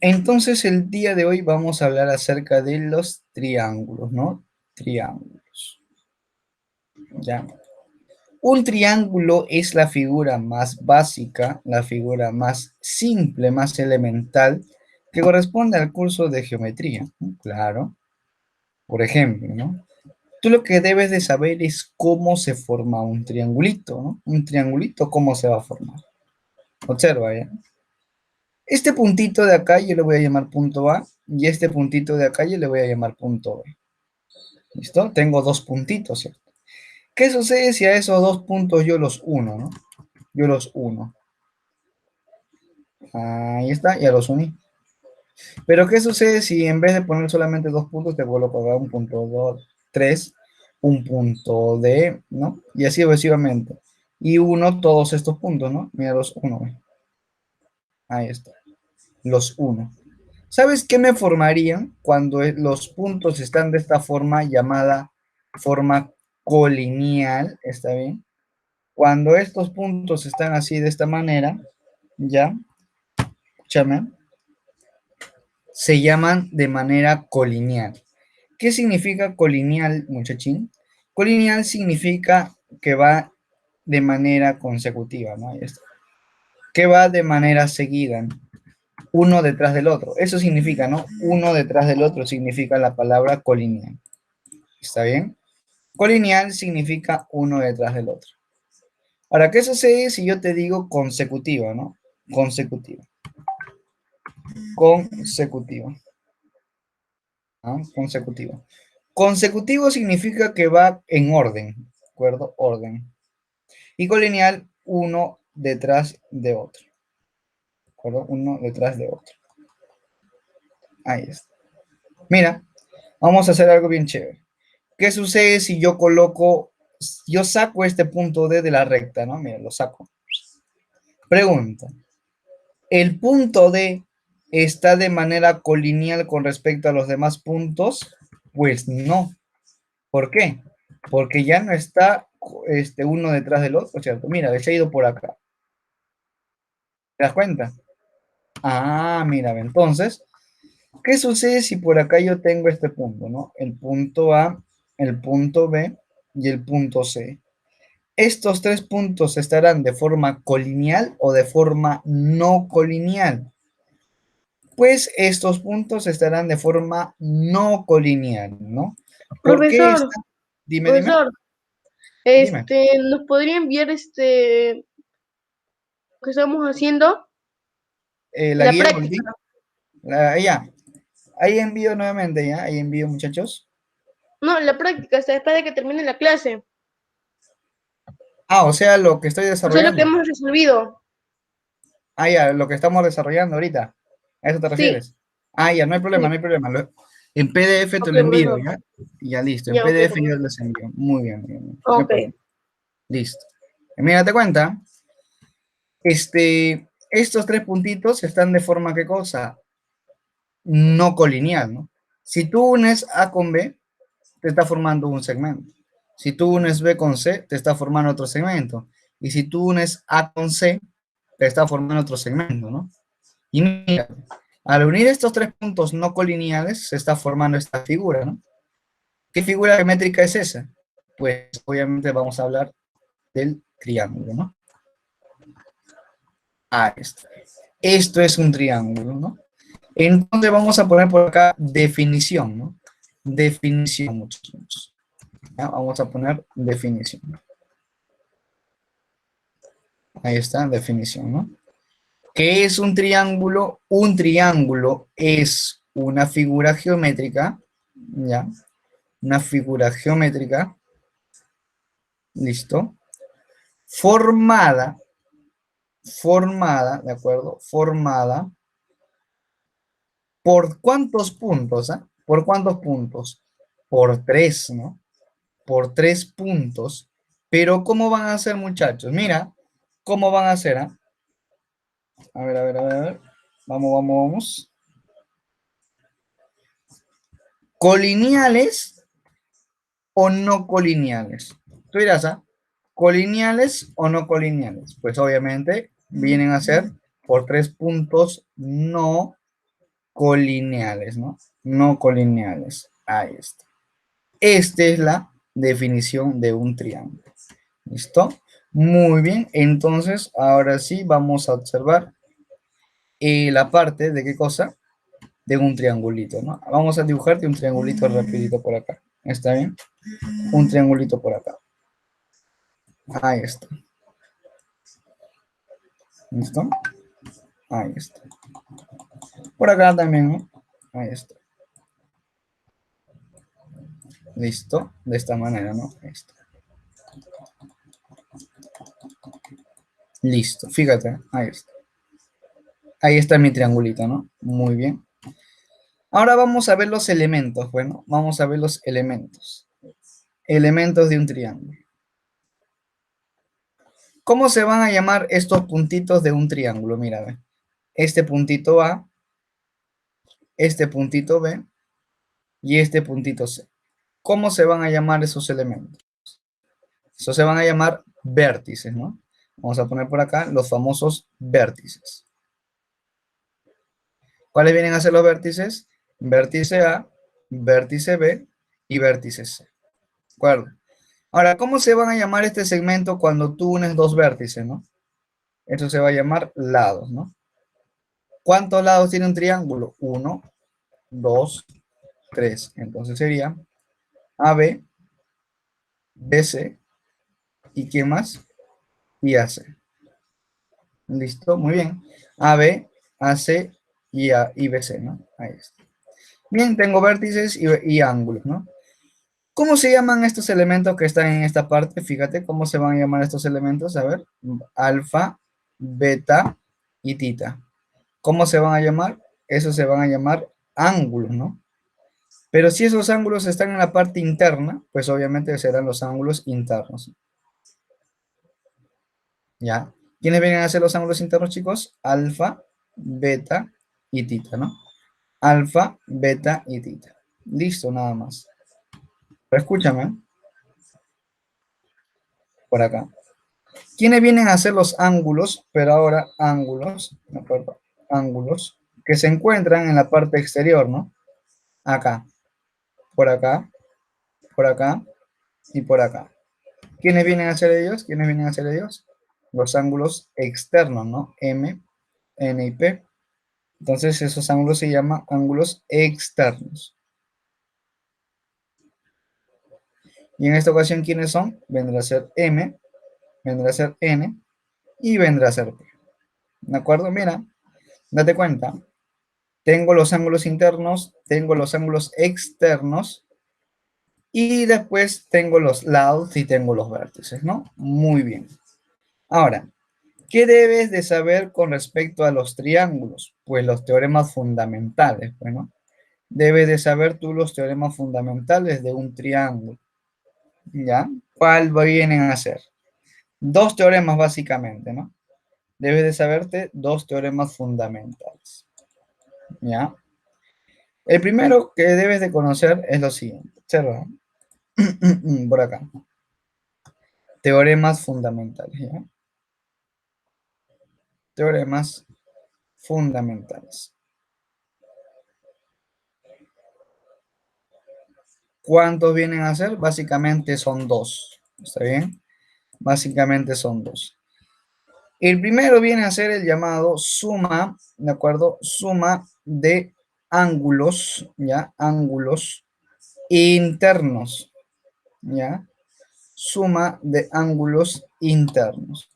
Entonces, el día de hoy vamos a hablar acerca de los triángulos, ¿no? Triángulos, ¿ya? Un triángulo es la figura más básica, la figura más simple, más elemental, que corresponde al curso de geometría, ¿no? Claro. Por ejemplo, ¿no? Tú lo que debes de saber es cómo se forma un triangulito, ¿no? Un triangulito, ¿cómo se va a formar? Observa, ¿ya? Este puntito de acá yo le voy a llamar punto A y este puntito de acá yo le voy a llamar punto B. ¿Listo? Tengo dos puntitos, ¿cierto? ¿Qué sucede si a esos dos puntos yo los uno, ¿no? Yo los uno. Ahí está, ya los uní. Pero ¿qué sucede si en vez de poner solamente dos puntos te coloco acá un punto 2, 3, un punto D, ¿no? Y así sucesivamente. Y uno todos estos puntos, ¿no? Mira los uno. Ahí está. Los uno. ¿Sabes qué me formarían cuando los puntos están de esta forma llamada forma colineal? ¿Está bien? Cuando estos puntos están así de esta manera, ¿ya? Escúchame, se llaman de manera colineal. ¿Qué significa colineal, muchachín? Colineal significa que va de manera consecutiva, ¿no? Ahí está. Que va de manera seguida, ¿no? Uno detrás del otro. Eso significa, ¿no? Uno detrás del otro significa la palabra colineal. ¿Está bien? Colineal significa uno detrás del otro. Ahora, ¿qué sucede si yo te digo consecutiva, ¿no? Consecutiva. Consecutiva. ¿Ah? Consecutiva. Consecutivo significa que va en orden, ¿de acuerdo? Orden. Y colineal, uno detrás de otro. ¿De acuerdo? Uno detrás de otro. Ahí está. Mira, vamos a hacer algo bien chévere. ¿Qué sucede si yo coloco, yo saco este punto D de la recta, ¿no? Mira, lo saco. Pregunta. ¿El punto D está de manera colineal con respecto a los demás puntos? Pues no. ¿Por qué? Porque ya no está uno detrás del otro, ¿cierto? Mira, se ha ido por acá. ¿Te das cuenta? Ah, mira, entonces, ¿qué sucede si por acá yo tengo este punto, ¿no? El punto A, el punto B y el punto C. ¿Estos tres puntos estarán de forma colineal o de forma no colineal? Pues estos puntos estarán de forma no colineal, ¿no? ¿Por qué Profesor, están? Dime, dime, profesor, dime. ¿nos podría enviar lo que estamos haciendo? La La guía práctica. Goldín, ya, ahí envío nuevamente, ya, ahí envío, muchachos. No, la práctica, hasta después de que termine la clase. Ah, o sea, lo que estoy O sea, lo que desarrollando. hemos resolvido. Ah, ya, lo que estamos desarrollando ahorita. ¿A eso te Sí, refieres? Ah, ya, no hay problema, sí. no hay problema. En PDF te Ok, lo envío, profesor. ¿ya? Ya, listo. En Ya, ok, PDF yo profesor. les envío. Muy bien, muy bien, no hay Ok. problema. Listo. Mira, te cuenta. Estos tres puntitos están de forma, ¿qué cosa? No colineal, ¿no? Si tú unes A con B, te está formando un segmento. Si tú unes B con C, te está formando otro segmento. Y si tú unes A con C, te está formando otro segmento, ¿no? Y mira, al unir estos tres puntos no colineales, se está formando esta figura, ¿no? ¿Qué figura geométrica es esa? Pues obviamente vamos a hablar del triángulo, ¿no? Ah, esto es un triángulo, ¿no? Entonces vamos a poner por acá definición, ¿no? Definición, muchachos. ¿Ya? Vamos a poner definición. Ahí está, definición, ¿no? ¿Qué es un triángulo? Un triángulo es una figura geométrica, ¿ya? Una figura geométrica, listo, formada, ¿de acuerdo? Formada por ¿cuántos puntos? ¿Por cuántos puntos? Por tres, ¿no? Por tres puntos. Pero ¿cómo van a ser, muchachos? Mira, ¿cómo van a ser? A ver, a ver, a ver, a ver. Vamos, vamos, vamos. ¿Colineales o no colineales? Tú dirás, ¿colineales o no colineales? Pues obviamente vienen a ser por tres puntos no colineales, ¿no? No colineales. Ahí está. Esta es la definición de un triángulo. ¿Listo? Muy bien. Entonces, ahora sí vamos a observar la parte de qué cosa, de un triangulito, ¿no? Vamos a dibujarte un triangulito rapidito por acá. ¿Está bien? Un triangulito por acá. Ahí está. ¿Listo? Ahí está. Por acá también, ¿no? Ahí está. Listo. De esta manera, ¿no? Ahí está. Listo. Fíjate. Ahí está. Ahí está mi triangulito, ¿no? Muy bien. Ahora vamos a ver los elementos. Bueno, vamos a ver los elementos. Elementos de un triángulo. ¿Cómo se van a llamar estos puntitos de un triángulo? Mira, ve. Este puntito A, este puntito B y este puntito C. ¿Cómo se van a llamar esos elementos? Eso se van a llamar vértices, ¿no? Vamos a poner por acá los famosos vértices. ¿Cuáles vienen a ser los vértices? Vértice A, vértice B y vértice C. ¿De acuerdo? Ahora, ¿cómo se van a llamar este segmento cuando tú unes dos vértices, no? Esto se va a llamar lados, ¿no? ¿Cuántos lados tiene un triángulo? 1, 2, 3. Entonces sería AB, BC, ¿y qué más? Y AC. ¿Listo? Muy bien. AB, AC y BC, ¿no? Ahí está. Bien, tengo vértices y ángulos, ¿no? ¿Cómo se llaman estos elementos que están en esta parte? Fíjate cómo se van a llamar estos elementos. A ver, alfa, beta y tita. ¿Cómo se van a llamar? Esos se van a llamar ángulos, ¿no? Pero si esos ángulos están en la parte interna, pues obviamente serán los ángulos internos. ¿Ya? ¿Quiénes vienen a ser los ángulos internos, chicos? Alfa, beta y tita, ¿no? Alfa, beta y tita. Listo, nada más. Pero escúchame, por acá. ¿Quiénes vienen a ser los ángulos? Pero ahora ángulos, ¿de acuerdo? Ángulos que se encuentran en la parte exterior, ¿no? Acá, por acá, por acá y por acá. ¿Quiénes vienen a ser ellos? ¿Quiénes vienen a ser ellos? Los ángulos externos, ¿no? M, N y P. Entonces esos ángulos se llaman ángulos externos. Y en esta ocasión, ¿quiénes son? Vendrá a ser M, vendrá a ser N y vendrá a ser P. ¿De acuerdo? Mira, date cuenta. Tengo los ángulos internos, tengo los ángulos externos y después tengo los lados y tengo los vértices, ¿no? Muy bien. Ahora, ¿qué debes de saber con respecto a los triángulos? Pues los teoremas fundamentales. Bueno, debes de saber tú los teoremas fundamentales de un triángulo. ¿Ya? ¿Cuál vienen a ser? Dos teoremas básicamente, ¿no? Debes de saberte dos teoremas fundamentales. ¿Ya? El primero que debes de conocer es lo siguiente. Observa. Por acá. Teoremas fundamentales, ¿ya? Teoremas fundamentales. ¿Cuántos vienen a ser? Básicamente son dos. ¿Está bien? Básicamente son dos. El primero viene a ser el llamado suma, ¿de acuerdo? Suma de ángulos, ¿ya? Ángulos internos, ¿ya? Suma de ángulos internos.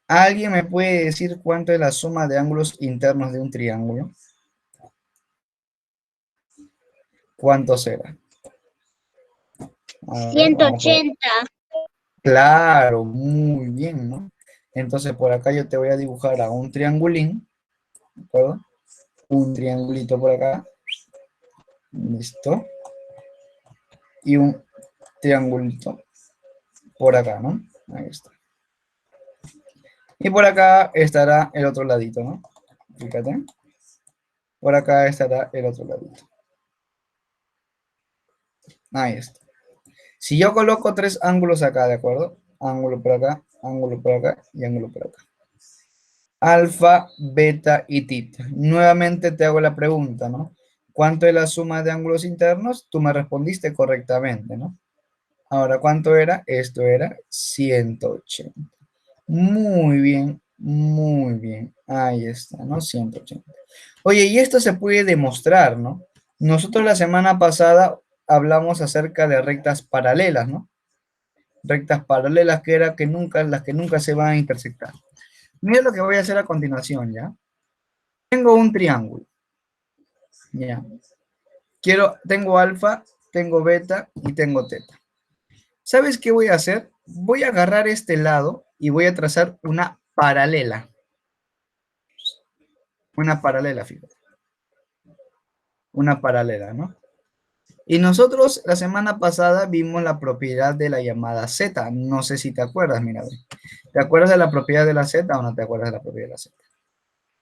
¿Alguien me puede decir cuánto es la suma de ángulos internos de un triángulo? ¿Cuánto será? A ver, vamos a ver. 180. Claro, muy bien, ¿no? Entonces por acá yo te voy a dibujar a un triangulín, ¿de acuerdo? Un triangulito por acá. Listo. Y un triangulito por acá, ¿no? Ahí está. Y por acá estará el otro ladito, ¿no? Fíjate. Por acá estará el otro ladito. Ahí está. Si yo coloco tres ángulos acá, ¿de acuerdo? Ángulo por acá y ángulo por acá. alfa, beta y tita. Nuevamente te hago la pregunta, ¿no? ¿Cuánto es la suma de ángulos internos? Tú me respondiste correctamente, ¿no? Ahora, ¿cuánto era? Esto era 180. Muy bien, muy bien. Ahí está, ¿no? 180. Oye, y esto se puede demostrar, ¿no? Nosotros la semana pasada hablamos acerca de rectas paralelas, ¿no? Rectas paralelas que era que nunca, las que nunca se van a intersectar. Mira lo que voy a hacer a continuación, ¿ya? Tengo un triángulo, ¿ya? Tengo alfa, tengo beta y tengo teta. ¿Sabes qué voy a hacer? Voy a agarrar este lado y voy a trazar una paralela. Una paralela, fíjate. Una paralela, ¿no? Y nosotros la semana pasada vimos la propiedad de la llamada Z. No sé si te acuerdas, mira. ¿Te acuerdas de la propiedad de la Z o no te acuerdas de la propiedad de la Z?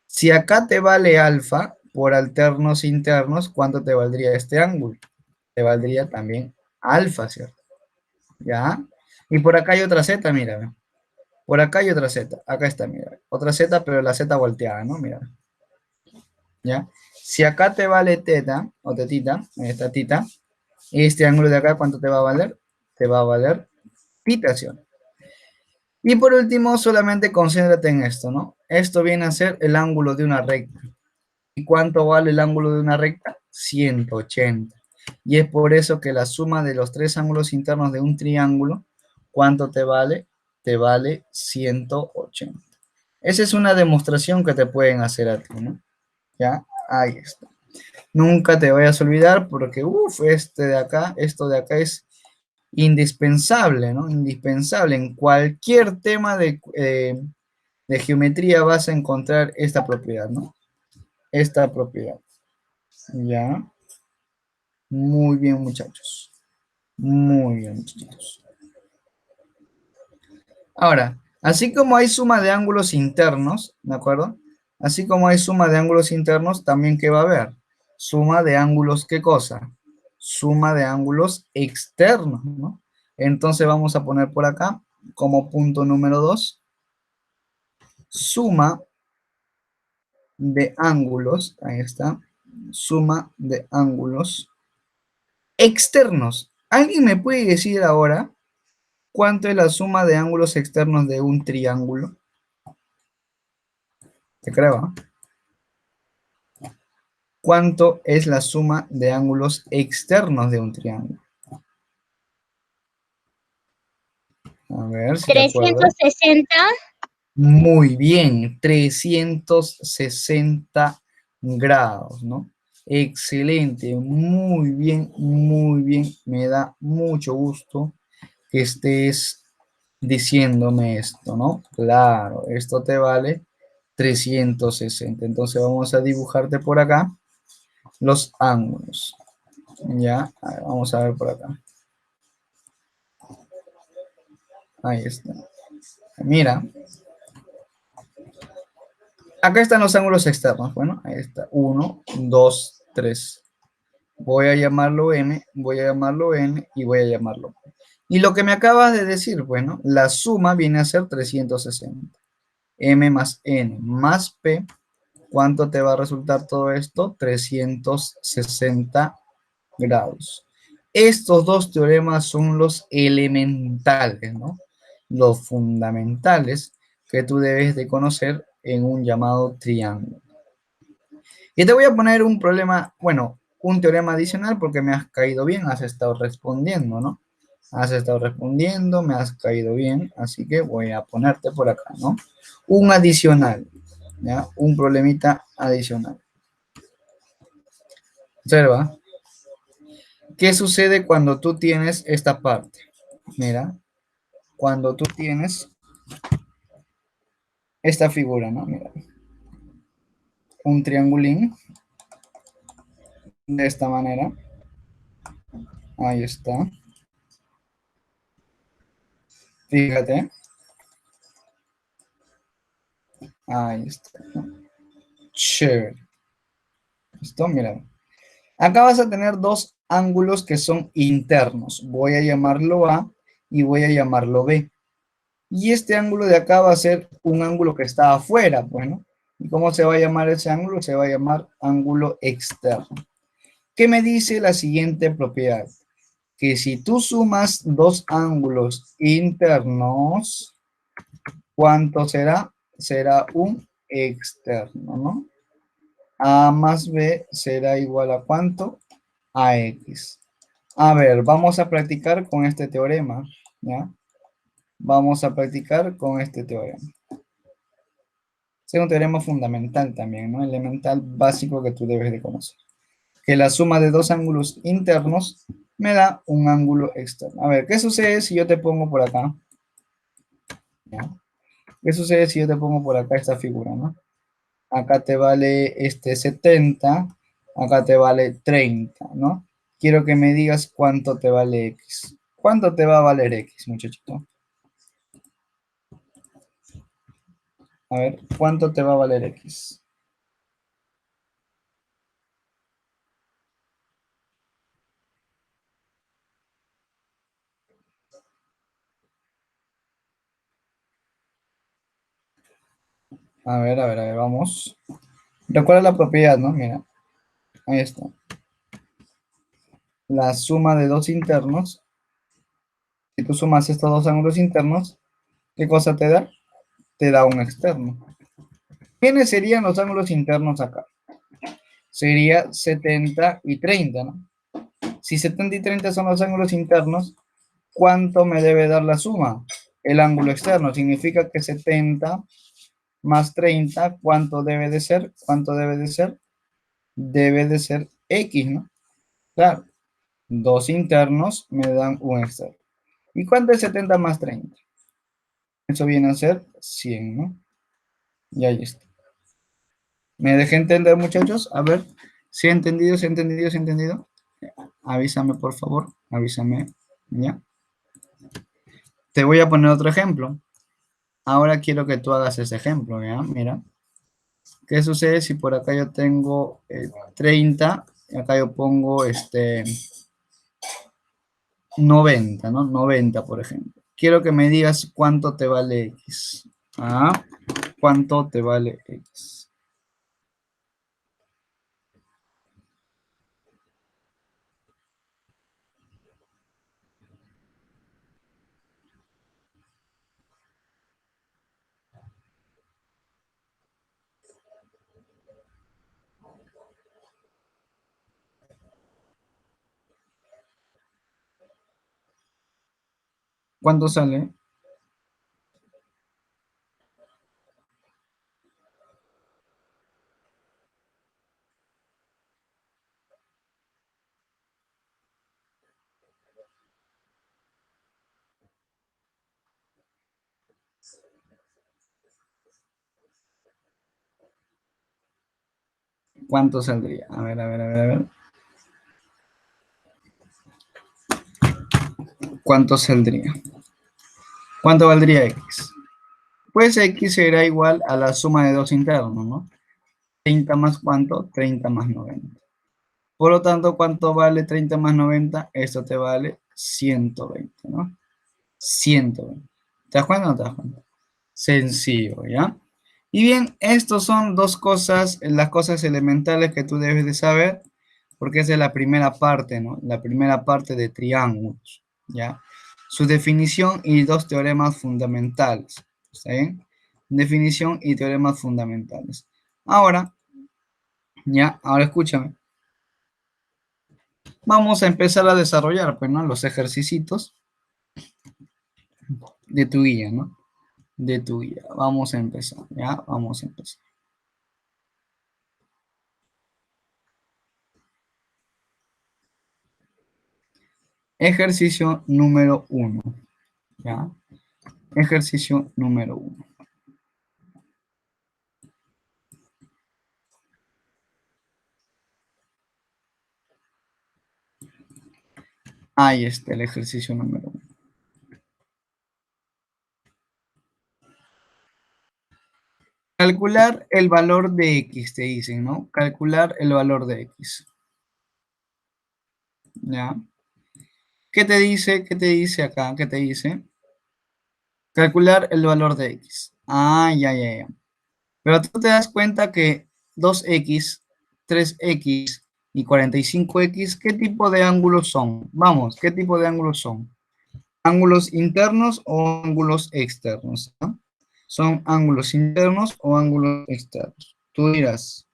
Si acá te vale alfa por alternos internos, ¿cuánto te valdría este ángulo? Te valdría también alfa, ¿cierto? ¿Ya? Y por acá hay otra Z, mira. Por acá hay otra Z. Acá está, mira. Otra Z, pero la Z volteada, ¿no? Mira. ¿Ya? Si acá te vale teta o tetita, esta tita, este ángulo de acá, ¿cuánto te va a valer? Te va a valer tita, ¿sí? Y por último, solamente concéntrate en esto, ¿no? Esto viene a ser el ángulo de una recta. ¿Y cuánto vale el ángulo de una recta? 180. Y es por eso que la suma de los tres ángulos internos de un triángulo, ¿cuánto te vale? Te vale 180. Esa es una demostración que te pueden hacer a ti, ¿no? ¿Ya? Ahí está. Nunca te vayas a olvidar porque, esto de acá es indispensable, ¿no? Indispensable. En cualquier tema de geometría vas a encontrar esta propiedad, ¿no? Esta propiedad. ¿Ya? Muy bien, muchachos. Muy bien, muchachos. Ahora, así como hay suma de ángulos internos, ¿de acuerdo? Así como hay suma de ángulos internos, también ¿qué va a haber? Suma de ángulos, ¿qué cosa? Suma de ángulos externos, ¿no? Entonces vamos a poner por acá, como punto número 2, suma de ángulos, ahí está, suma de ángulos externos. ¿Alguien me puede decir ahora cuánto es la suma de ángulos externos de un triángulo? Te creo, ¿no? ¿Cuánto es la suma de ángulos externos de un triángulo? A ver si te acuerdas. 360. Muy bien, 360 grados, ¿no? Excelente, muy bien. Me da mucho gusto que estés diciéndome esto, ¿no? Claro, esto te vale 360. Entonces vamos a dibujarte por acá los ángulos. Ya, a ver, vamos a ver por acá. Ahí está. Mira. Acá están los ángulos externos. Bueno, ahí está. 1, 2, 3. Voy a llamarlo M, voy a llamarlo N y voy a llamarlo P. Y lo que me acabas de decir, bueno, la suma viene a ser 360. M más N más P. ¿Cuánto te va a resultar todo esto? 360 grados. Estos dos teoremas son los elementales, ¿no? Los fundamentales que tú debes de conocer en un llamado triángulo. Y te voy a poner un problema, bueno, un teorema adicional porque me has caído bien, has estado respondiendo, ¿no? Has estado respondiendo, me has caído bien, así que voy a ponerte por acá, ¿no? Un adicional, ¿ya? Un problemita adicional. Observa. ¿Qué sucede cuando tú tienes esta parte? Mira, cuando tú tienes esta figura, ¿no? Mira, un triangulín de esta manera. Ahí está. Fíjate. Ahí está. Chévere. ¿Listo? Mira. Acá vas a tener dos ángulos que son internos. Voy a llamarlo A y voy a llamarlo B. Y este ángulo de acá va a ser un ángulo que está afuera, bueno. ¿Y cómo se va a llamar ese ángulo? Se va a llamar ángulo externo. ¿Qué me dice la siguiente propiedad? Que si tú sumas dos ángulos internos, ¿cuánto será? Será un externo, ¿no? A más B será igual a ¿cuánto? A X. A ver, vamos a practicar con este teorema, ¿ya? Vamos a practicar con este teorema. Es un teorema fundamental también, ¿no? Elemental básico que tú debes de conocer. Que la suma de dos ángulos internos me da un ángulo externo. A ver, ¿qué sucede si yo te pongo por acá? ¿Ya? ¿Qué sucede si yo te pongo por acá esta figura, ¿no? Acá te vale 70, acá te vale 30, ¿no? Quiero que me digas cuánto te vale X. ¿Cuánto te va a valer X, muchachito? A ver, ¿cuánto te va a valer X? A ver, vamos. Recuerda la propiedad, ¿no? Mira, ahí está. La suma de dos internos. Si tú sumas estos dos ángulos internos, ¿qué cosa te da? Te da un externo. ¿Quiénes serían los ángulos internos acá? Sería 70 y 30, ¿no? Si 70 y 30 son los ángulos internos, ¿cuánto me debe dar la suma? El ángulo externo. Significa que 70 más 30, ¿cuánto debe de ser? ¿Cuánto debe de ser? Debe de ser X, ¿no? Claro. Dos internos me dan un externo. ¿Y cuánto es 70 más 30? Eso viene a ser 100, ¿no? Y ahí está. ¿Me dejé entender, muchachos? A ver, si he entendido, si he entendido, si he entendido. Avísame, por favor. Avísame. ¿Ya? Te voy a poner otro ejemplo. Ahora quiero que tú hagas ese ejemplo, ¿ya? Mira. ¿Qué sucede si por acá yo tengo 30 y acá yo pongo 90, ¿no? 90, por ejemplo. Quiero que me digas cuánto te vale X. Ah, ¿cuánto te vale X? ¿Cuánto sale? ¿Cuánto saldría? A ver, a ver, a ver, a ver. ¿Cuánto saldría? ¿Cuánto valdría X? Pues X será igual a la suma de dos internos, ¿no? 30 más ¿cuánto? 30 más 90. Por lo tanto, ¿cuánto vale 30 más 90? Esto te vale 120, ¿no? 120. ¿Te das cuenta o no te das cuenta? Sencillo, ¿ya? Y bien, estos son dos cosas, las cosas elementales que tú debes de saber, porque esa es la primera parte, ¿no? La primera parte de triángulos, ¿ya? Su definición y dos teoremas fundamentales, ¿está bien? Definición y teoremas fundamentales. Ahora, ya, ahora escúchame. Vamos a empezar a desarrollar, pues, ¿no? Los ejercicios de tu guía, ¿no? De tu guía. Vamos a empezar, ¿ya? Vamos a empezar. Ejercicio número 1, ¿ya? Ejercicio número 1. Ahí está el ejercicio número 1. Calcular el valor de X, te dicen, ¿no? Calcular el valor de X. ¿Ya? ¿Qué te dice? ¿Qué te dice acá? ¿Qué te dice? Calcular el valor de x. Ah, ya. Pero tú te das cuenta que 2x, 3x y 45x, ¿qué tipo de ángulos son? Vamos, ¿qué tipo de ángulos son? ¿Ángulos internos o ángulos externos? ¿No? ¿Son ángulos internos o ángulos externos? Tú dirás,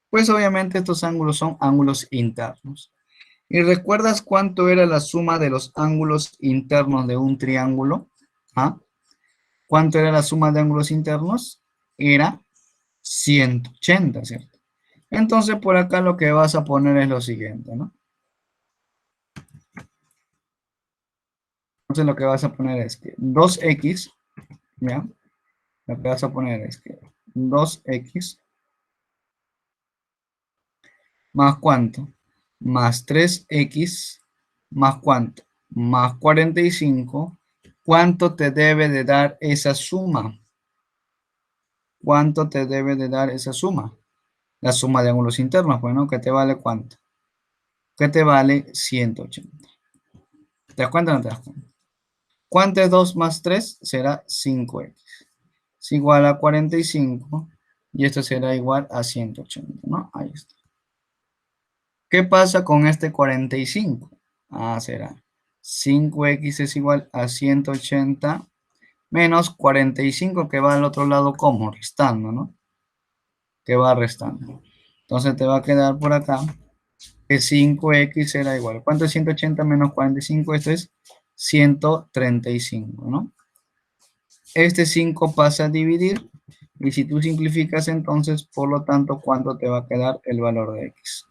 pues obviamente estos ángulos son ángulos internos. ¿Y recuerdas cuánto era la suma de los ángulos internos de un triángulo? ¿Ah? ¿Cuánto era la suma de ángulos internos? Era 180, ¿cierto? Entonces por acá lo que vas a poner es lo siguiente, ¿no? Entonces lo que vas a poner es que 2x, ¿ya? Lo que vas a poner es que 2x más cuánto, más 3x más cuánto, más 45. ¿Cuánto te debe de dar esa suma? ¿Cuánto te debe de dar esa suma? La suma de ángulos internos, bueno, ¿qué te vale cuánto? ¿Qué te vale 180? ¿Te das cuenta o no te das cuenta? ¿Cuánto es 2 más 3? Será 5x. Es igual a 45 y esto será igual a 180, ¿no? Ahí está. ¿Qué pasa con este 45? Ah, será 5x es igual a 180 menos 45 que va al otro lado como restando, ¿no? Que va restando. Entonces te va a quedar por acá que 5x será igual. ¿Cuánto es 180 menos 45? Esto es 135, ¿no? Este 5 pasa a dividir y si tú simplificas entonces, por lo tanto, ¿cuánto te va a quedar el valor de x?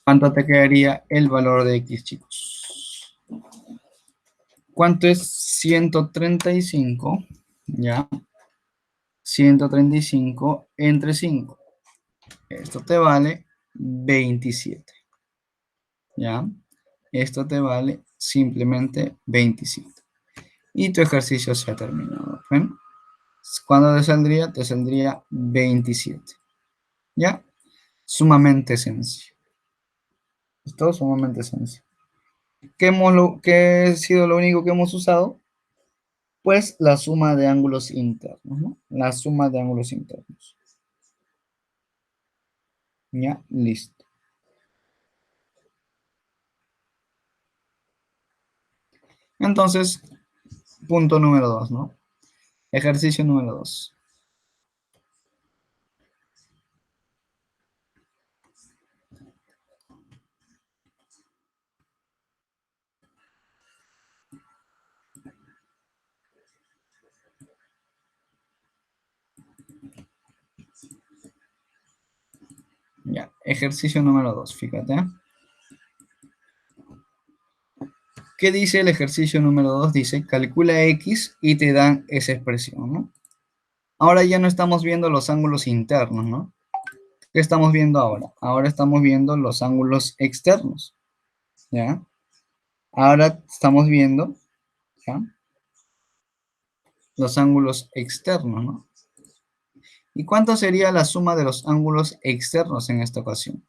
¿Cuánto te quedaría el valor de x, chicos? ¿Cuánto es 135? ¿Ya? 135 entre 5. Esto te vale 27. ¿Ya? Esto te vale simplemente 27. Y tu ejercicio se ha terminado. Bueno, ¿cuándo te saldría? Te saldría 27. ¿Ya? Sumamente sencillo. Esto es sumamente sencillo. ¿Qué ha sido lo único que hemos usado? Pues la suma de ángulos internos, ¿no? La suma de ángulos internos. Ya, listo. Entonces, punto número 2, ¿no? Ejercicio número 2. Ya, ejercicio número 2, fíjate. ¿Qué dice el ejercicio número 2? Dice, calcula x y te dan esa expresión, ¿no? Ahora ya no estamos viendo los ángulos internos, ¿no? ¿Qué estamos viendo ahora? Ahora estamos viendo los ángulos externos, ¿ya? Ahora estamos viendo, ¿ya? Los ángulos externos, ¿no? ¿Y cuánto sería la suma de los ángulos externos en esta ocasión?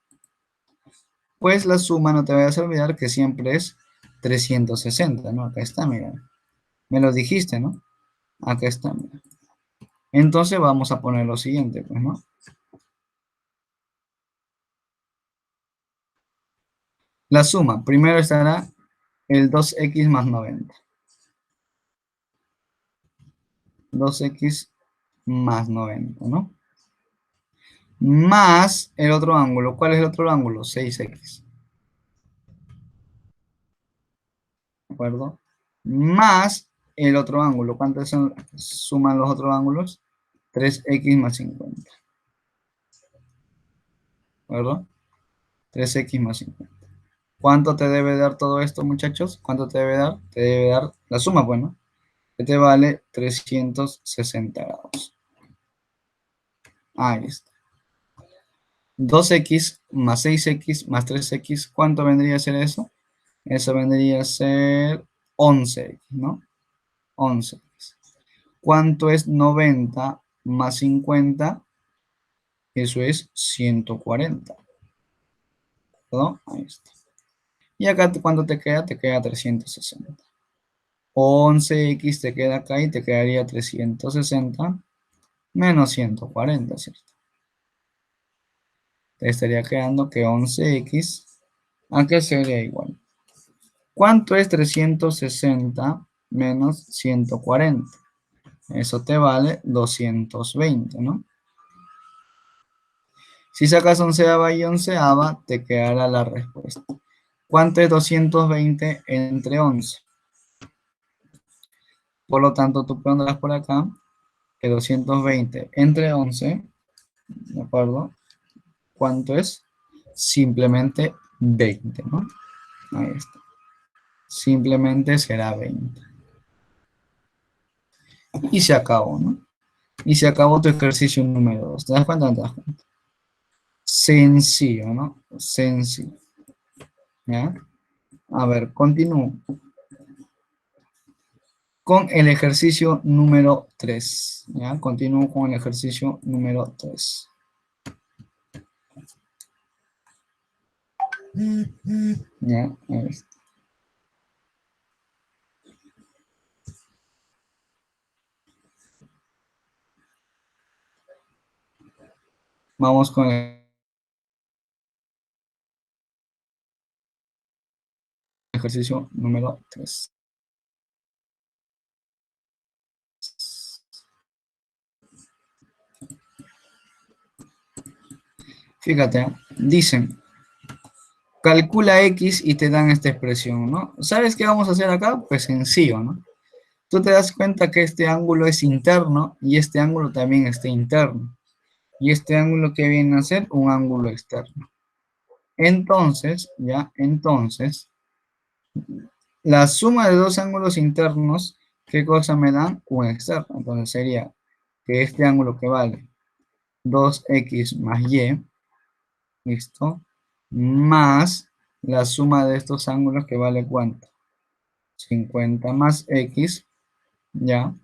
Pues la suma, no te vayas a olvidar que siempre es 360, ¿no? Acá está, mira. Me lo dijiste, ¿no? Acá está, mira. Entonces vamos a poner lo siguiente, pues, ¿no? La suma, primero estará el 2x más 90. 2x más 90, ¿no? Más el otro ángulo. ¿Cuál es el otro ángulo? 6x. ¿De acuerdo? Más el otro ángulo. ¿Cuántos suman los otros ángulos? 3x más 50. ¿De acuerdo? 3x más 50. ¿Cuánto te debe dar todo esto, muchachos? ¿Cuánto te debe dar? Te debe dar la suma, bueno, que te vale 360 grados. Ahí está. 2x más 6x más 3x, ¿cuánto vendría a ser eso? Eso vendría a ser 11x, ¿no? 11x. ¿Cuánto es 90 más 50? Eso es 140. ¿No? Ahí está. Y acá, ¿cuánto te queda? Te queda 360. 11x te queda acá y te quedaría 360 menos 140, ¿cierto? Te estaría quedando que 11x, ¿a qué sería igual? ¿Cuánto es 360 menos 140? Eso te vale 220, ¿no? Si sacas onceava y onceava, te quedará la respuesta. ¿Cuánto es 220 entre 11? Por lo tanto, tú pondrás por acá que 220 entre 11, ¿de acuerdo? ¿Cuánto es? Simplemente 20, ¿no? Ahí está. Simplemente será 20. Y se acabó, ¿no? Y se acabó tu ejercicio número 2. ¿Te das cuenta? ¿Te das cuenta? Sencillo, ¿no? Sencillo. ¿Ya? A ver, continúo con el ejercicio número 3. ¿Ya? Continúo con el ejercicio número 3. ¿Ya? Ahí está. Vamos con el ejercicio número 3. Fíjate, dicen, calcula X y te dan esta expresión, ¿no? ¿Sabes qué vamos a hacer acá? Pues sencillo, ¿no? Tú te das cuenta que este ángulo es interno y este ángulo también está interno. Y este ángulo que viene a ser un ángulo externo. Entonces, la suma de dos ángulos internos, ¿qué cosa me dan? Un externo. Entonces sería que este ángulo que vale 2x más y, ¿listo? Más la suma de estos ángulos que vale ¿cuánto? 50 más x, ¿ya?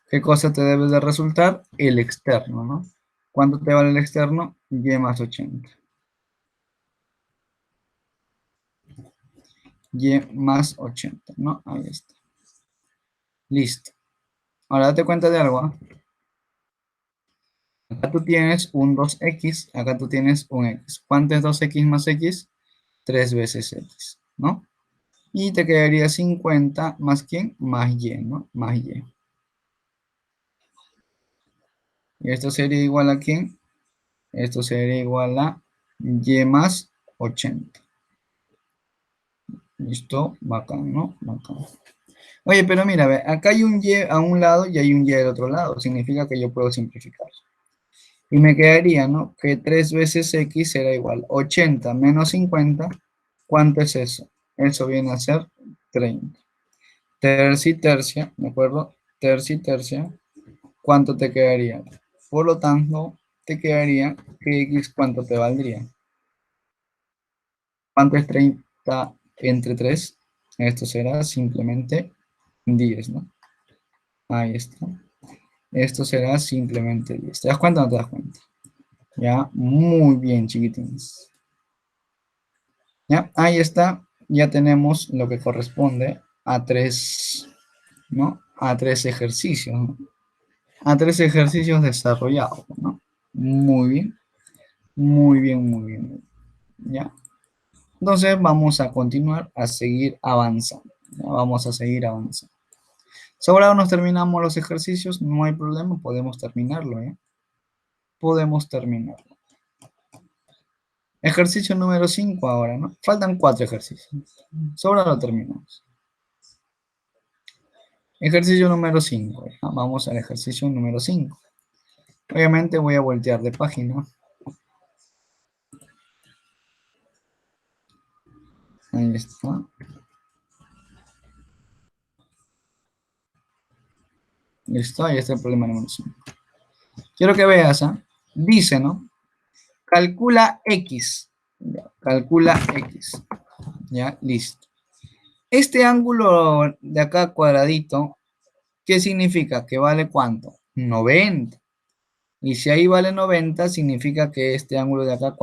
¿Qué cosa te debe de resultar? El externo, ¿no? ¿Cuánto te vale el externo? Y más 80. Y más 80, ¿no? Ahí está. Listo. Ahora date cuenta de algo, ¿ah? Acá tú tienes un 2x, acá tú tienes un x. ¿Cuánto es 2x más x? 3 veces x, ¿no? Y te quedaría 50 más ¿quién? Más y, ¿no? Más y. ¿Y esto sería igual a quién? Esto sería igual a y más 80. ¿Listo? Bacán, ¿no? Bacán. Oye, pero mira, ve, acá hay un y a un lado y hay un y al otro lado. Significa que yo puedo simplificar. Y me quedaría, ¿no? Que 3 veces x será igual. 80 menos 50, ¿cuánto es eso? Eso viene a ser 30. Tercia y tercia, ¿de acuerdo? Tercia y tercia, ¿cuánto te quedaría? Por lo tanto, te quedaría que x, ¿cuánto te valdría? ¿Cuánto es 30 entre 3? Esto será simplemente 10, ¿no? Ahí está. Esto será simplemente 10. ¿Te das cuenta o no te das cuenta? Ya, muy bien, chiquitines. Ya, ahí está. Ya tenemos lo que corresponde a tres, ¿no? A tres ejercicios, ¿no? A tres ejercicios desarrollados, ¿no? Muy bien, muy bien, muy bien. ¿Ya? Entonces vamos a continuar a seguir avanzando. ¿Ya? Vamos a seguir avanzando. Ahora nos terminamos los ejercicios, no hay problema, podemos terminarlo, ¿eh? Podemos terminarlo. Ejercicio número 5 ahora, ¿no? Faltan 4 ejercicios. Ahora lo terminamos. Ejercicio número 5. Vamos al ejercicio número 5. Obviamente voy a voltear de página. Ahí está. Listo, ahí está el problema número 5. Quiero que veas, ¿ah? Dice, ¿no? Calcula X. Ya, calcula X. Ya, listo. Este ángulo de acá cuadradito, ¿qué significa? Que vale ¿cuánto? 90. Y si ahí vale 90, significa que este ángulo de acá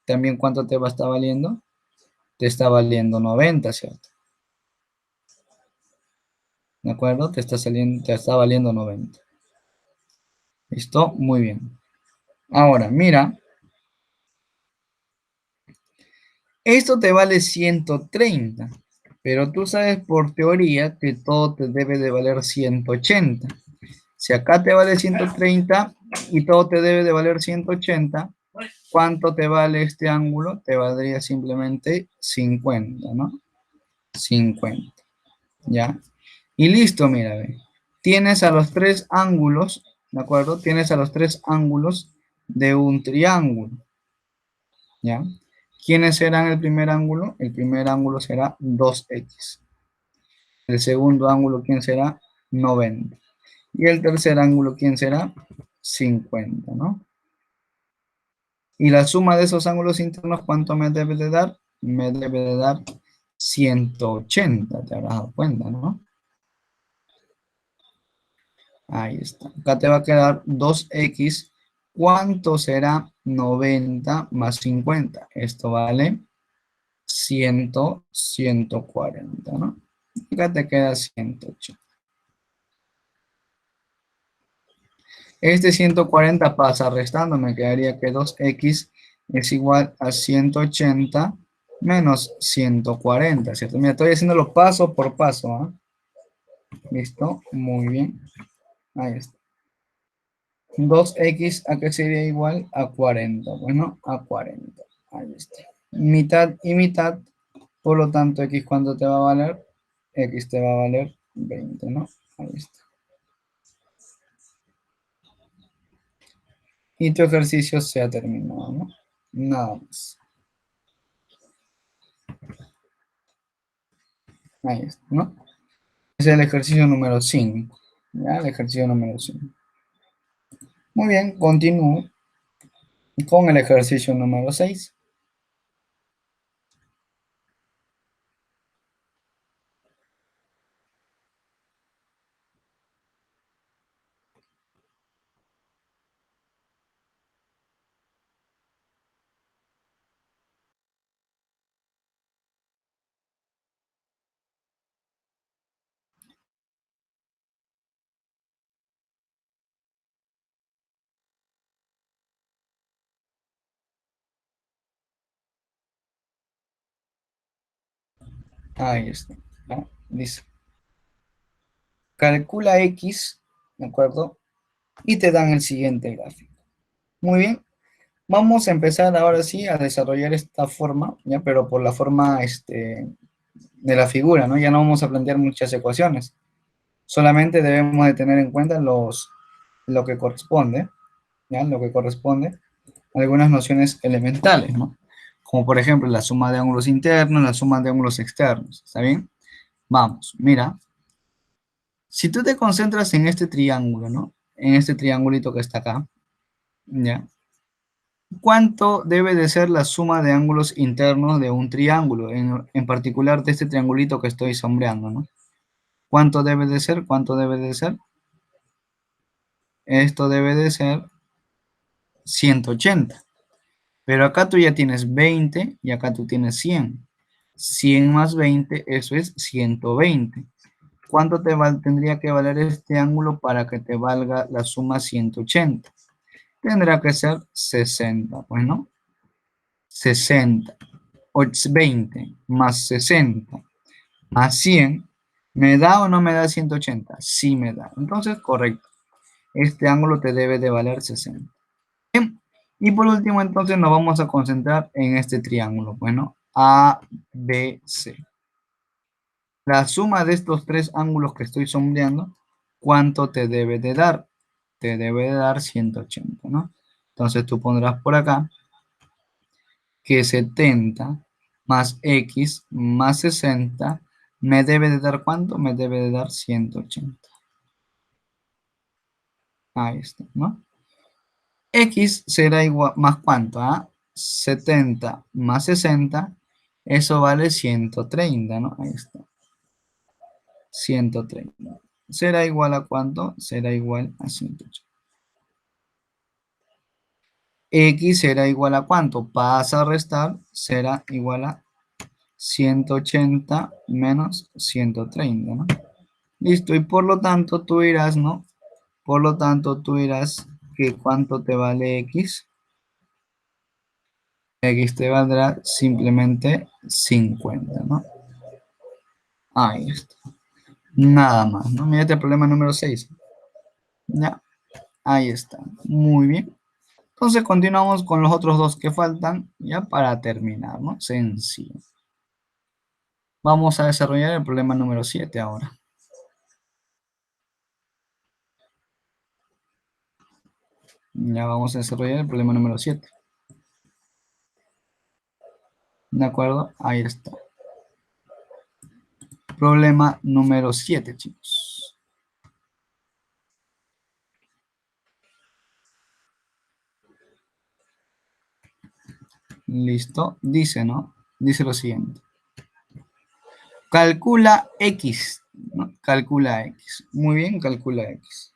también ¿cuánto te va a estar valiendo? Te está valiendo 90, ¿cierto? ¿De acuerdo? Te está saliendo, te está valiendo 90. ¿Listo? Muy bien. Ahora, mira, esto te vale 130, pero tú sabes por teoría que todo te debe de valer 180. Si acá te vale 130 y todo te debe de valer 180, ¿cuánto te vale este ángulo? Te valdría simplemente 50, ¿no? 50, ¿ya? Y listo, mira, ve. Tienes a los tres ángulos, ¿de acuerdo? Tienes a los tres ángulos de un triángulo, ¿ya? ¿Quiénes serán el primer ángulo? El primer ángulo será 2x. El segundo ángulo, ¿quién será? 90. Y el tercer ángulo, ¿quién será? 50, ¿no? Y la suma de esos ángulos internos, ¿cuánto me debe de dar? Me debe de dar 180, te habrás dado cuenta, ¿no? Ahí está. Acá te va a quedar 2x. ¿Cuánto será 90 más 50? Esto vale 140, ¿no? Acá te queda 180. Este 140 pasa restando, me quedaría que 2x es igual a 180 menos 140, ¿cierto? Mira, estoy haciéndolo paso por paso, ¿ah? ¿Listo? Muy bien. Ahí está. 2x a qué sería igual a 40. Bueno, a 40. Ahí está. Mitad y mitad. Por lo tanto, x ¿cuánto te va a valer? X te va a valer 20, ¿no? Ahí está. Y tu ejercicio se ha terminado, ¿no? Nada más. Ahí está, ¿no? Es el ejercicio número 5. ¿Ya? El ejercicio número 5. Muy bien, continúo con el ejercicio número 6. Ahí está. ¿Ya? Dice, calcula X, ¿de acuerdo? Y te dan el siguiente gráfico. Muy bien. Vamos a empezar ahora sí a desarrollar esta forma, ¿ya? Pero por la forma de la figura, ¿no? Ya no vamos a plantear muchas ecuaciones. Solamente debemos de tener en cuenta lo que corresponde, ¿ya? Lo que corresponde a algunas nociones elementales, ¿no? Como por ejemplo la suma de ángulos internos, la suma de ángulos externos, ¿está bien? Vamos, mira, si tú te concentras en este triángulo, ¿no? En este triangulito que está acá, ¿ya? ¿Cuánto debe de ser la suma de ángulos internos de un triángulo? En particular de este triangulito que estoy sombreando, ¿no? ¿Cuánto debe de ser? ¿Cuánto debe de ser? Esto debe de ser 180. Pero acá tú ya tienes 20 y acá tú tienes 100. 100 más 20, eso es 120. ¿Cuánto tendría que valer este ángulo para que te valga la suma 180? Tendrá que ser 60, bueno, 60. 20 más 60 más 100, ¿me da o no me da 180? Sí me da. Entonces, correcto. Este ángulo te debe de valer 60. Bien. Y por último, entonces nos vamos a concentrar en este triángulo. Bueno, ABC. La suma de estos tres ángulos que estoy sombreando, ¿cuánto te debe de dar? Te debe de dar 180, ¿no? Entonces tú pondrás por acá que 70 más X más 60 me debe de dar ¿cuánto? Me debe de dar 180. Ahí está, ¿no? X será igual, ¿más cuánto? ¿Ah? 70 más 60, eso vale 130, ¿no? Ahí está, 130. ¿Será igual a cuánto? Será igual a 180. X será igual a cuánto? Pasa a restar, será igual a 180 menos 130, ¿no? Listo, y por lo tanto tú dirás, ¿no? Por lo tanto tú dirás que cuánto te vale X. X te valdrá simplemente 50, ¿no? Ahí está. Nada más, ¿no? Mírate el problema número 6. Ya, ahí está. Muy bien. Entonces continuamos con los otros dos que faltan, ya para terminar, ¿no? Sencillo. Vamos a desarrollar el problema número 7 ahora. Ya vamos a desarrollar el problema número 7. ¿De acuerdo? Ahí está. Problema número 7, chicos. Listo. Dice, ¿no? Dice lo siguiente. Calcula X, ¿no? Calcula X. Muy bien, calcula X.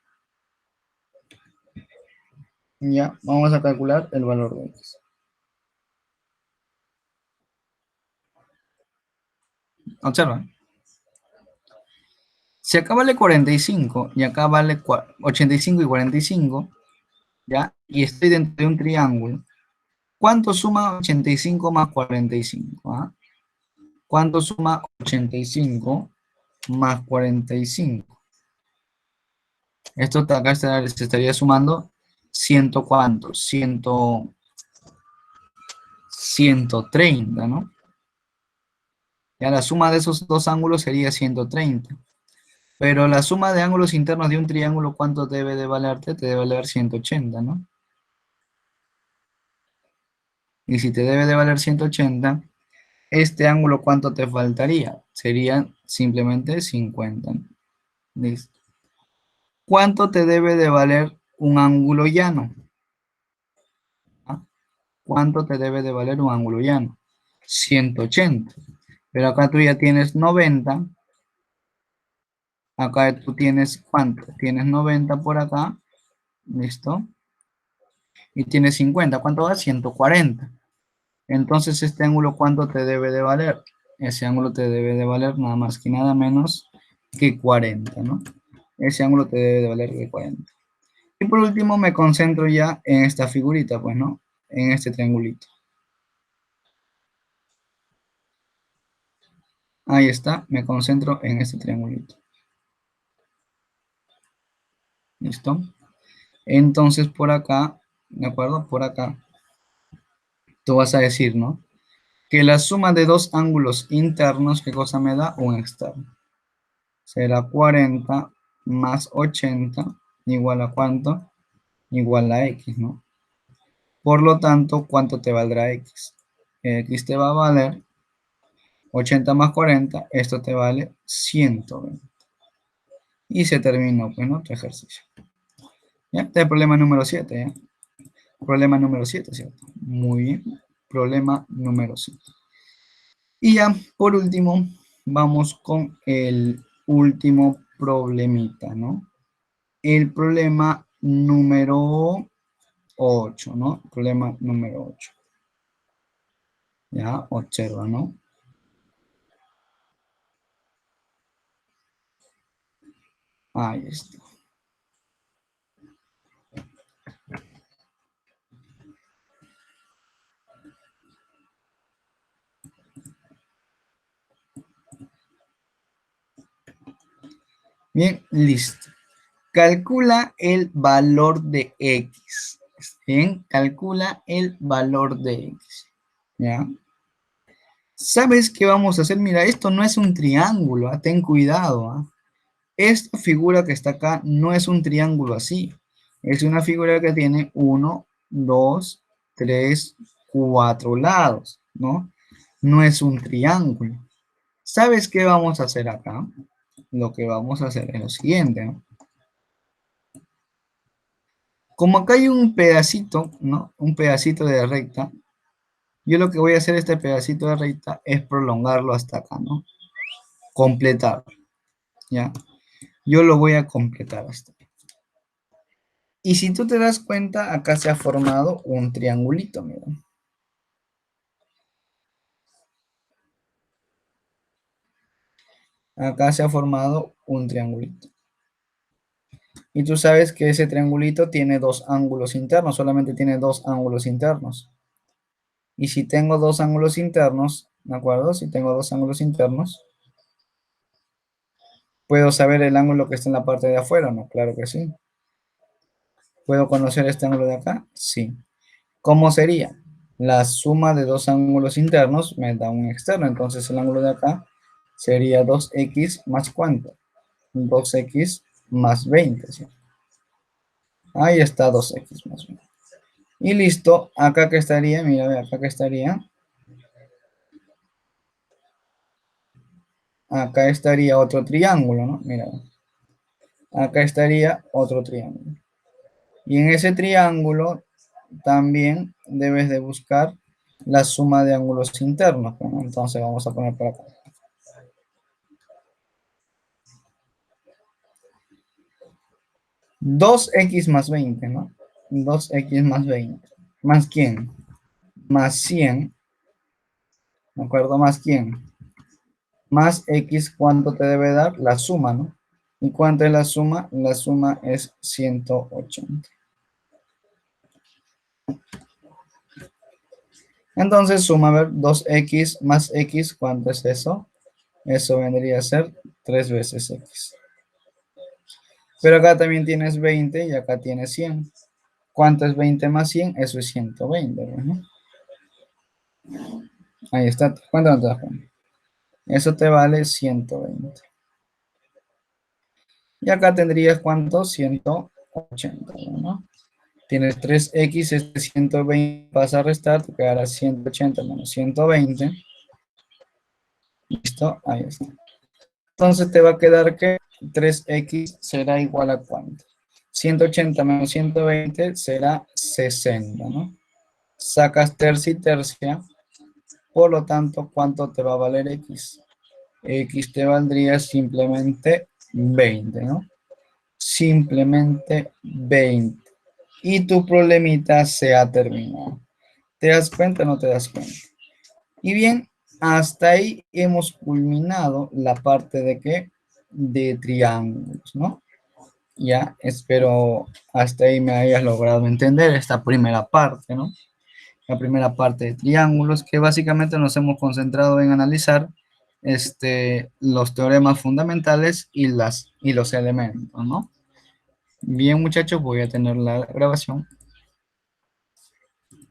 Ya, vamos a calcular el valor de X. Observa. Si acá vale 45 y acá vale 85 y 45, ¿ya? Y estoy dentro de un triángulo. ¿Cuánto suma 85 más 45? ¿Ah? ¿Cuánto suma 85 más 45? Esto acá se estaría sumando 100 cuánto, 130, ¿no? Ya la suma de esos dos ángulos sería 130. Pero la suma de ángulos internos de un triángulo, ¿cuánto debe de valerte? Te debe valer 180, ¿no? Y si te debe de valer 180, este ángulo, ¿cuánto te faltaría? Sería simplemente 50. Listo. ¿Cuánto te debe de valer un ángulo llano? ¿Ah? ¿Cuánto te debe de valer un ángulo llano? 180. Pero acá tú ya tienes 90. Acá tú tienes, ¿cuánto? Tienes 90 por acá. ¿Listo? Y tienes 50. ¿Cuánto da? 140. Entonces, este ángulo, ¿cuánto te debe de valer? Ese ángulo te debe de valer nada más que nada menos que 40, ¿no? Ese ángulo te debe de valer que 40. Y por último, me concentro ya en esta figurita, pues, ¿no? En este triangulito. Ahí está, me concentro en este triangulito. ¿Listo? Entonces, por acá, ¿de acuerdo? Por acá, tú vas a decir, ¿no? Que la suma de dos ángulos internos, ¿qué cosa me da? Un externo. Será 40 más 80 igual a ¿cuánto? Igual a X, ¿no? Por lo tanto, ¿cuánto te valdrá X? X te va a valer 80 más 40, esto te vale 120. Y se terminó, pues, ¿no? Tu ejercicio. ¿Ya? Este es el problema número 7, ¿ya? Problema número 7, ¿cierto? Muy bien. Problema número 7. Y ya, por último, vamos con el último problemita, ¿no? El problema número 8, ¿no? Problema número 8. Ya, observa, ¿no? Ahí está. Bien, listo. Calcula el valor de X. Bien, calcula el valor de X. ¿Ya? ¿Sabes qué vamos a hacer? Mira, esto no es un triángulo, ¿ah? Ten cuidado, ¿ah? Esta figura que está acá no es un triángulo así. Es una figura que tiene 1, 2, 3, 4 lados, ¿no? No es un triángulo. ¿Sabes qué vamos a hacer acá? Lo que vamos a hacer es lo siguiente, ¿no? Como acá hay un pedacito, ¿no? Un pedacito de recta. Yo lo que voy a hacer este pedacito de recta es prolongarlo hasta acá, ¿no? Completar, ¿ya? Yo lo voy a completar hasta acá. Y si tú te das cuenta, acá se ha formado un triangulito, mira. Acá se ha formado un triangulito. Y tú sabes que ese triangulito tiene dos ángulos internos, solamente tiene dos ángulos internos. Y si tengo dos ángulos internos, ¿de acuerdo? Si tengo dos ángulos internos, ¿puedo saber el ángulo que está en la parte de afuera? No, claro que sí. ¿Puedo conocer este ángulo de acá? Sí. ¿Cómo sería? La suma de dos ángulos internos me da un externo. Entonces el ángulo de acá sería 2x más ¿cuánto? 2x más 20, ¿sí? Ahí está 2x más 20. Y listo, acá que estaría, mira, ve, acá que estaría. Acá estaría otro triángulo, ¿no? Mira, acá estaría otro triángulo. Y en ese triángulo también debes de buscar la suma de ángulos internos, ¿no? Entonces vamos a poner por acá. 2x más 20, ¿no? 2x más 20. ¿Más quién? Más 100. ¿De acuerdo? ¿Más quién? Más x, ¿cuánto te debe dar? La suma, ¿no? ¿Y cuánto es la suma? La suma es 180. Entonces suma, a ver, 2x más x, ¿cuánto es eso? Eso vendría a ser 3 veces x. Pero acá también tienes 20 y acá tienes 100. ¿Cuánto es 20 más 100? Eso es 120, ¿no? Ahí está. ¿Cuánto no te das cuenta? Eso te vale 120. Y acá tendrías, ¿cuánto? 180, ¿no? Tienes 3x, este 120 pasa a restar, te quedará 180 menos 120. Listo, ahí está. Entonces te va a quedar que 3x será igual a ¿cuánto? 180 menos 120 será 60, ¿no? Sacas tercia y tercia, por lo tanto, ¿cuánto te va a valer x? X te valdría simplemente 20, ¿no? Simplemente 20. Y tu problemita se ha terminado. ¿Te das cuenta o no te das cuenta? Y bien, hasta ahí hemos culminado la parte de qué? De triángulos, ¿no? Ya, espero hasta ahí me hayas logrado entender esta primera parte, ¿no? La primera parte de triángulos, que básicamente nos hemos concentrado en analizar los teoremas fundamentales y los elementos, ¿no? Bien, muchachos, voy a tener la grabación